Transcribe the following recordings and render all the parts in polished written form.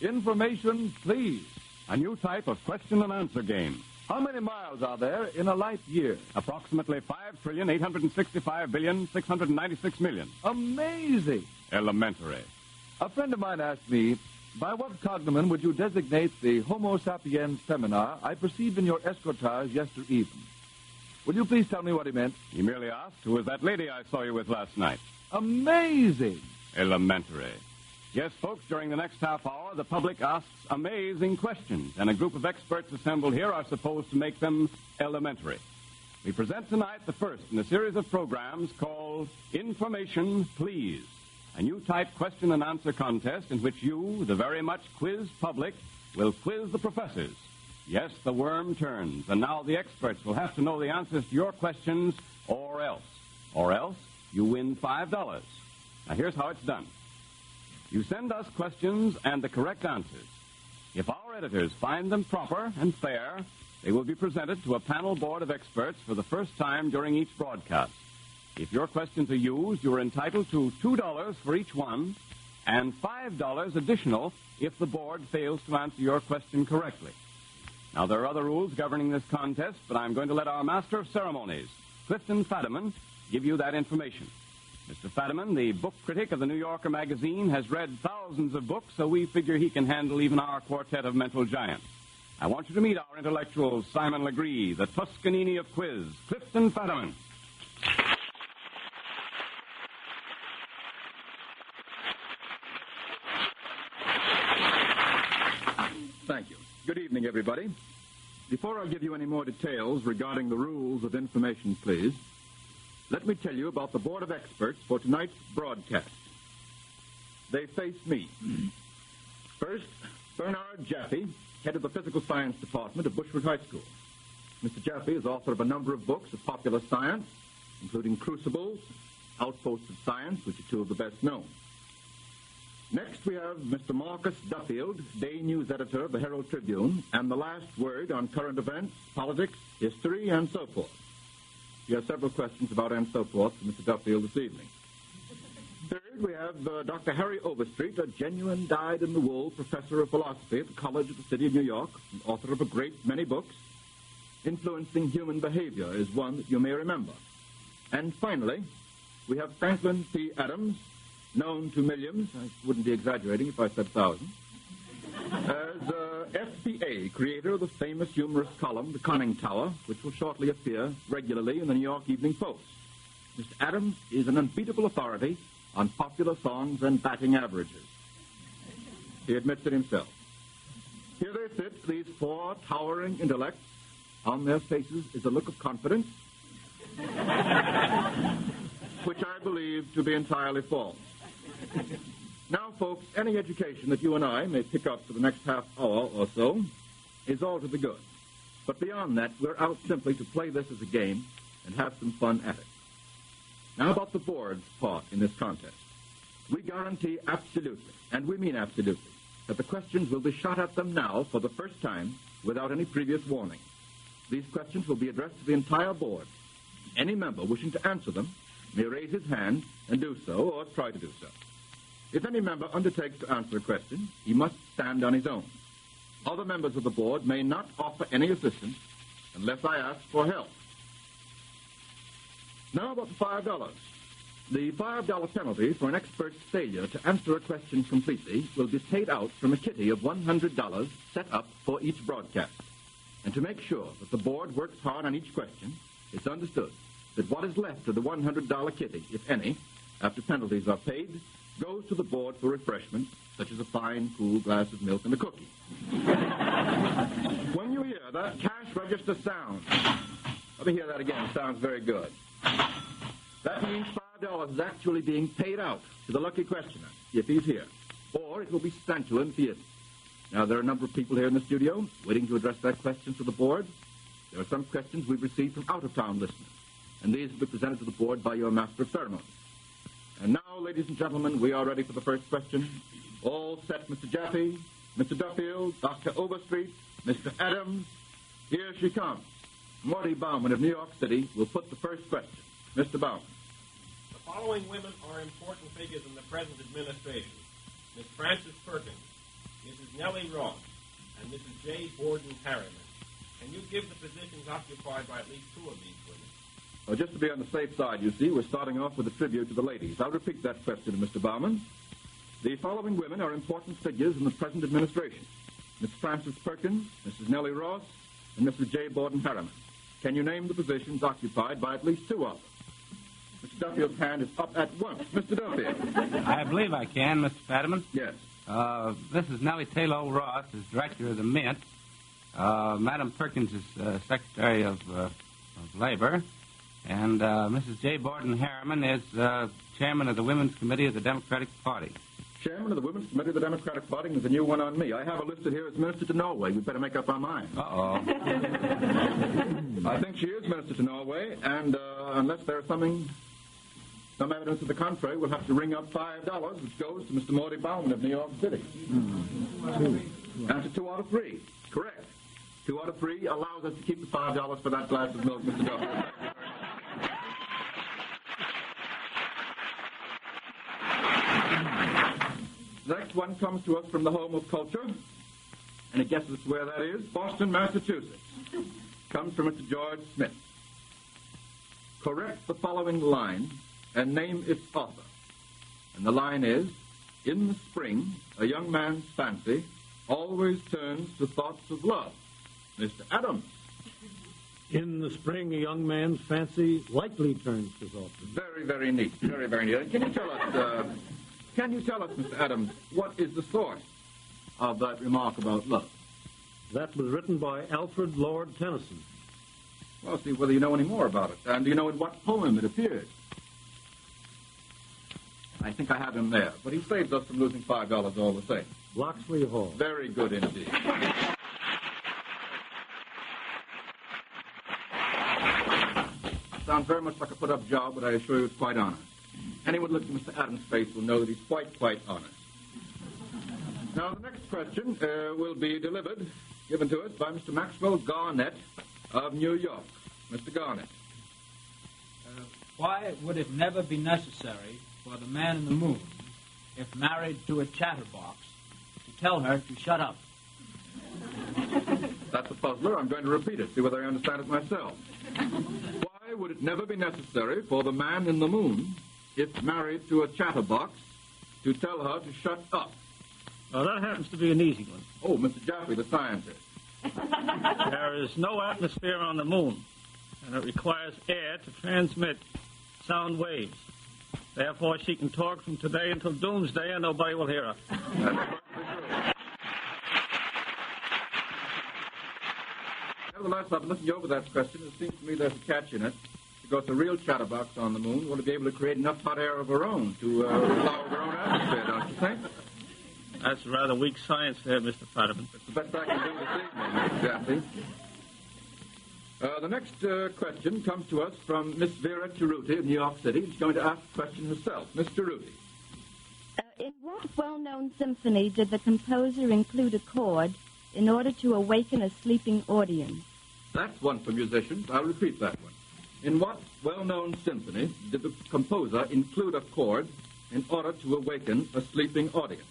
Information, Please, a new type of question and answer game. How many miles are there in a light year? Approximately 5,865,696,000,000. Amazing. Elementary. A friend of mine asked me, by what cognomen would you designate the Homo sapiens seminar I perceived in your escortage yestereve? Will you please tell me what he meant? He merely asked, who was that lady I saw you with last night? Amazing. Elementary. Yes, folks, during the next half hour, the public asks amazing questions, and a group of experts assembled here are supposed to make them elementary. We present tonight the first in a series of programs called Information, Please, a new type question and answer contest in which you, the very much quizzed public, will quiz the professors. Yes, the worm turns, and now the experts will have to know the answers to your questions, or else. Or else, you win $5. Now, here's how it's done. You send us questions and the correct answers. If our editors find them proper and fair, they will be presented to a panel board of experts for the first time during each broadcast. If your questions are used, you are entitled to $2 for each one and $5 additional if the board fails to answer your question correctly. Now, there are other rules governing this contest, but I'm going to let our master of ceremonies, Clifton Fadiman, give you that information. Mr. Fadiman, the book critic of the New Yorker magazine, has read thousands of books, so we figure he can handle even our quartet of mental giants. I want you to meet our intellectual Simon Legree, the Toscanini of quiz, Clifton Fadiman. Thank you. Good evening, everybody. Before I give you any more details regarding the rules of Information, Please, let me tell you about the board of experts for tonight's broadcast. They face me. First, Bernard Jaffe, head of the Physical Science Department of Bushwick High School. Mr. Jaffe is author of a number of books of popular science, including Crucibles, Outposts of Science, which are two of the best known. Next, we have Mr. Marcus Dufield, day news editor of the Herald Tribune, and the last word on current events, politics, history, and so forth. You have several questions about and so forth from Mr. Dufield this evening. Third, we have Dr. Harry Overstreet, a genuine dyed-in-the-wool professor of philosophy at the College of the City of New York, and author of a great many books. Influencing Human Behavior is one that you may remember. And finally, we have Franklin P. Adams, known to millions, I wouldn't be exaggerating if I said thousands, as FPA, creator of the famous humorous column, The Conning Tower, which will shortly appear regularly in the New York Evening Post. Mr. Adams is an unbeatable authority on popular songs and batting averages. He admits it himself. Here they sit, these four towering intellects. On their faces is a look of confidence, which I believe to be entirely false. Now, folks, any education that you and I may pick up for the next half hour or so is all to the good. But beyond that, we're out simply to play this as a game and have some fun at it. Now about the board's part in this contest. We guarantee absolutely, and we mean absolutely, that the questions will be shot at them now for the first time without any previous warning. These questions will be addressed to the entire board. Any member wishing to answer them may raise his hand and do so, or try to do so. If any member undertakes to answer a question, he must stand on his own. Other members of the board may not offer any assistance unless I ask for help. Now about the $5. The $5 penalty for an expert's failure to answer a question completely will be paid out from a kitty of $100 set up for each broadcast. And to make sure that the board works hard on each question, it's understood that what is left of the $100 kitty, if any, after penalties are paid, goes to the board for refreshments, such as a fine, cool glass of milk and a cookie. When you hear that cash register sound, let me hear that again. It sounds very good. That means $5 is actually being paid out to the lucky questioner, if he's here. Or it will be sent to him if he isn't. Now, there are a number of people here in the studio waiting to address that question to the board. There are some questions we've received from out-of-town listeners, and these will be presented to the board by your master of ceremonies. And now, ladies and gentlemen, we are ready for the first question. All set, Mr. Jaffe, Mr. Dufield, Dr. Overstreet, Mr. Adams. Here she comes. Morty Bauman of New York City will put the first question. Mr. Bauman. The following women are important figures in the present administration. Miss Frances Perkins, Mrs. Nellie Ross, and Mrs. J. Borden Harriman. Can you give the positions occupied by at least two of these women? Well, just to be on the safe side, you see, we're starting off with a tribute to the ladies. I'll repeat that question to Mr. Bauman. The following women are important figures in the present administration. Miss Frances Perkins, Mrs. Nellie Ross, and Mrs. J. Borden Harriman. Can you name the positions occupied by at least two of them? Mr. Dufield's hand is up at once. Mr. Duffield. I believe I can, Mr. Fadiman. Yes. Mrs. Nellie Taylor Ross is director of the Mint. Madam Perkins is Secretary of Labor. And Mrs. J. Borden Harriman is chairman of the Women's Committee of the Democratic Party. Chairman of the Women's Committee of the Democratic Party, and there's a new one on me. I have her listed here as Minister to Norway. We'd better make up our mind. Uh-oh. I think she is Minister to Norway, and unless there's some evidence to the contrary, we'll have to ring up $5, which goes to Mr. Morty Bauman of New York City. Answer 2 out of 3. Correct. 2 out of 3 allows us to keep the $5 for that glass of milk, Mr. Duffield. The next one comes to us from the home of culture, and it guesses where that is. Boston, Massachusetts. Comes from Mr. George Smith. Correct the following line and name its author. And the line is, in the spring, a young man's fancy always turns to thoughts of love. Mr. Adams. In the spring, a young man's fancy likely turns to thoughts of love. Very, very neat. Very, very neat. Can you tell us, Mr. Adams, what is the source of that remark about love? That was written by Alfred Lord Tennyson. Well, see whether you know any more about it. And do you know in what poem it appeared? I think I have him there. But he saves us from losing $5 all the same. Locksley Hall. Very good indeed. Sounds very much like a put-up job, but I assure you it's quite honest. Anyone looking at Mr. Adams' face will know that he's quite honest. Now, the next question will be given to us by Mr. Maxwell Garnett of New York. Mr. Garnett. Why would it never be necessary for the man in the moon, if married to a chatterbox, to tell her to shut up? That's a puzzler. I'm going to repeat it, see whether I understand it myself. Why would it never be necessary for the man in the moon, if married to a chatterbox, to tell her to shut up? Well, that happens to be an easy one. Oh, Mr. Jaffe, the scientist. There is no atmosphere on the moon, and it requires air to transmit sound waves. Therefore, she can talk from today until doomsday, and nobody will hear her. That's perfectly true. Nevertheless, I've been looking over that question. It seems to me there's a catch in it. Because a real chatterbox on the moon would be able to create enough hot air of her own to allow her own atmosphere, don't you think? That's rather weak science there, Mr. Fadiman. It's the best I can do this evening, Mr. Jaffe. The next question comes to us from Miss Vera Cerruti of New York City. She's going to ask the question herself. Miss Cerruti. In what well-known symphony did the composer include a chord in order to awaken a sleeping audience? That's one for musicians. I'll repeat that one. In what well-known symphony did the composer include a chord in order to awaken a sleeping audience?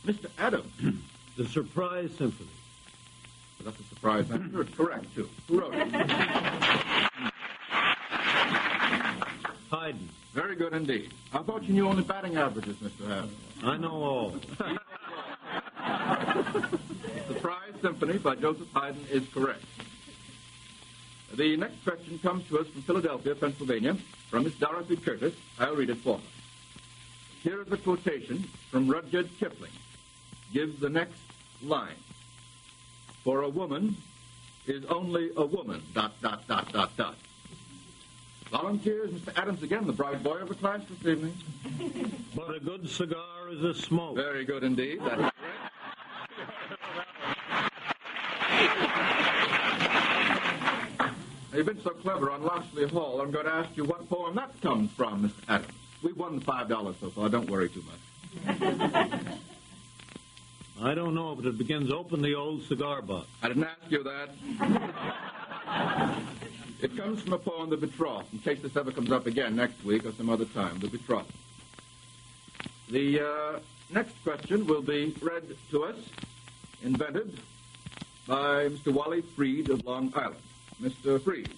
Mr. Adams. The Surprise Symphony. Well, that's a surprise answer. It's correct, too. Who wrote it? Haydn. Very good indeed. I thought you knew only batting averages, Mr. Adams. I know all. The Surprise Symphony by Joseph Haydn is correct. The next question comes to us from Philadelphia, Pennsylvania, from Miss Dorothy Curtis. I'll read it for her. Here is a quotation from Rudyard Kipling. Gives the next line. For a woman is only a woman, ... Volunteers, Mr. Adams again, the bright boy of the class this evening. But a good cigar is a smoke. Very good indeed. That's correct. You've been so clever on Locksley Hall, I'm going to ask you what poem that comes from, Mr. Adams. We've won the $5 so far. Don't worry too much. I don't know, but it begins, open the old cigar box. I didn't ask you that. It comes from a poem, The Betrothed, in case this ever comes up again next week or some other time, The Betrothed. The next question will be read to us, invented by Mr. Wally Freed of Long Island. Mr. Freed.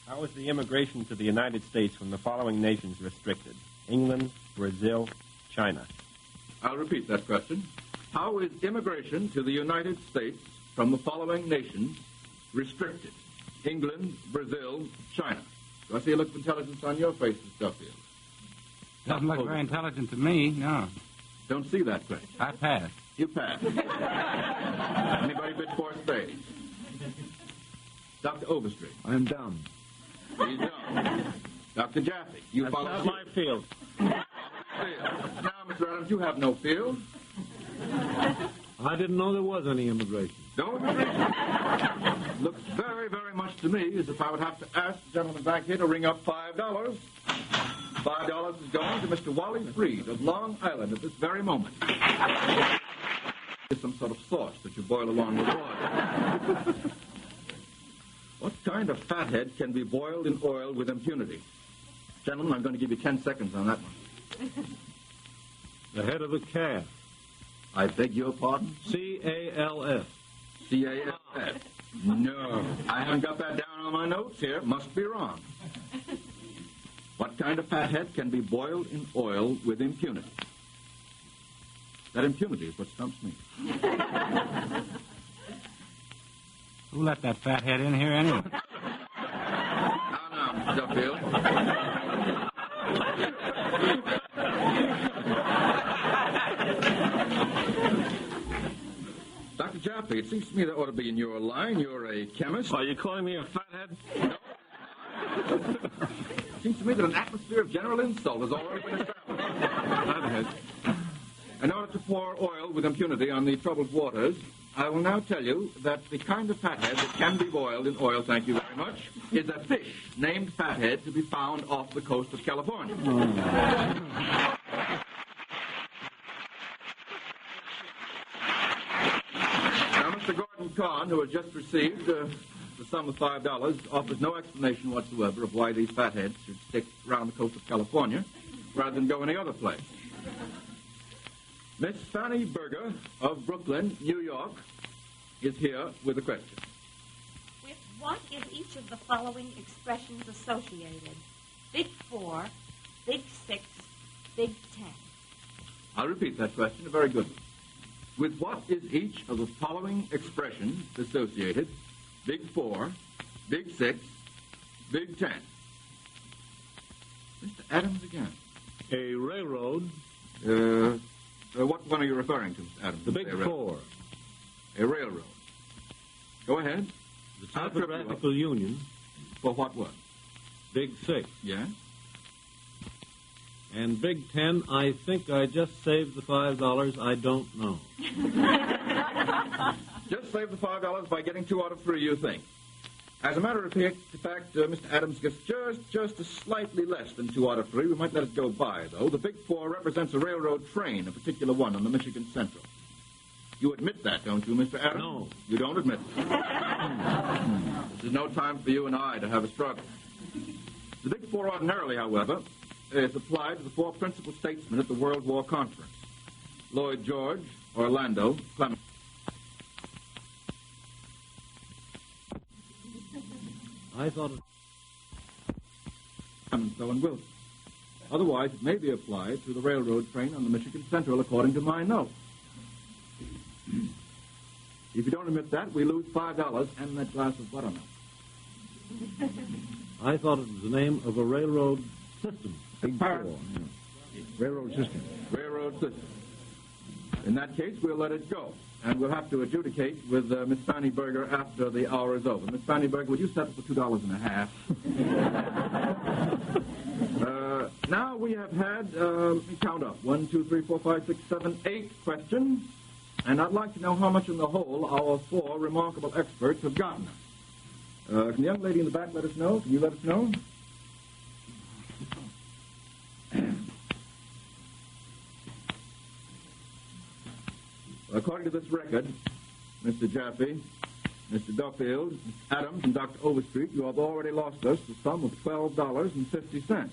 How is the immigration to the United States from the following nations restricted? England, Brazil, China. I'll repeat that question. How is immigration to the United States from the following nations restricted? England, Brazil, China. Do I see a look of intelligence on your face, Mr. Dufield? Doesn't look very intelligent to me, no. Don't see that question. I pass. You pass. Anybody bid for spades? Dr. Overstreet. I'm dumb. He's dumb. Dr. Jaffe, you That's follow not suit. my field. Now, Mr. Adams, you have no field. I didn't know there was any immigration. No immigration. Looks very, very much to me as if I would have to ask the gentleman back here to ring up $5. $5 is going to Mr. Wally Freed of Long Island at this very moment. It's some sort of sauce that you boil along with water. What kind of fathead can be boiled in oil with impunity? Gentlemen, I'm going to give you 10 seconds on that one. The head of a calf. I beg your pardon? C-A-L-F. C-A-F-F. No. I haven't got that down on my notes here. Must be wrong. What kind of fathead can be boiled in oil with impunity? That impunity is what stumps me. Who let that fathead in here anyway? Now, Mr. Duffield. Dr. Jaffe, it seems to me that ought to be in your line. You're a chemist. Are you calling me a fathead? It seems to me that an atmosphere of general insult has already been established. Fathead. In order to pour oil with impunity on the troubled waters, I will now tell you that the kind of fathead that can be boiled in oil, thank you very much, is a fish named fathead to be found off the coast of California. Now, Mr. Gordon Kahn, who has just received the sum of $5, offers no explanation whatsoever of why these fatheads should stick around the coast of California rather than go any other place. Miss Fanny Berger of Brooklyn, New York, is here with a question. With what is each of the following expressions associated? Big 4, Big 6, Big 10. I'll repeat that question, a very good one. With what is each of the following expressions associated? Big 4, Big 6, Big 10. Mr. Adams again. A railroad. What one are you referring to, Mr. Adams? The Big Four. A railroad. Go ahead. The Typographical Union. For what one? Big 6. Yeah? And Big 10, I think I just saved the $5. I don't know. Just save the $5 by getting 2 out of 3, you think. As a matter of fact, Mr. Adams gets just a slightly less than 2 out of 3. We might let it go by, though. The Big 4 represents a railroad train, a particular one on the Michigan Central. You admit that, don't you, Mr. Adams? No. You don't admit that. This is no time for you and I to have a struggle. The Big 4 ordinarily, however, is applied to the 4 principal statesmen at the World War Conference. Lloyd George, Orlando, Clement. I thought it... Clemenceau and Wilson. Otherwise, it may be applied to the railroad train on the Michigan Central, according to my notes. If you don't admit that, we lose $5 and that glass of buttermilk. I thought it was the name of a railroad system. Big Power. 4. Yeah. Railroad system. Railroad system. In that case, we'll let it go. And we'll have to adjudicate with Miss Fanny Berger after the hour is over. Miss Fanny Berger, would you settle for $2.50? Now we have had, let me count up, 1, 2, 3, 4, 5, 6, 7, 8 questions. And I'd like to know how much in the whole our 4 remarkable experts have gotten us. Can the young lady in the back let us know? Can you let us know? According to this record, Mr. Jaffe, Mr. Dufield, Mr. Adams, and Dr. Overstreet, you have already lost us the sum of $12.50.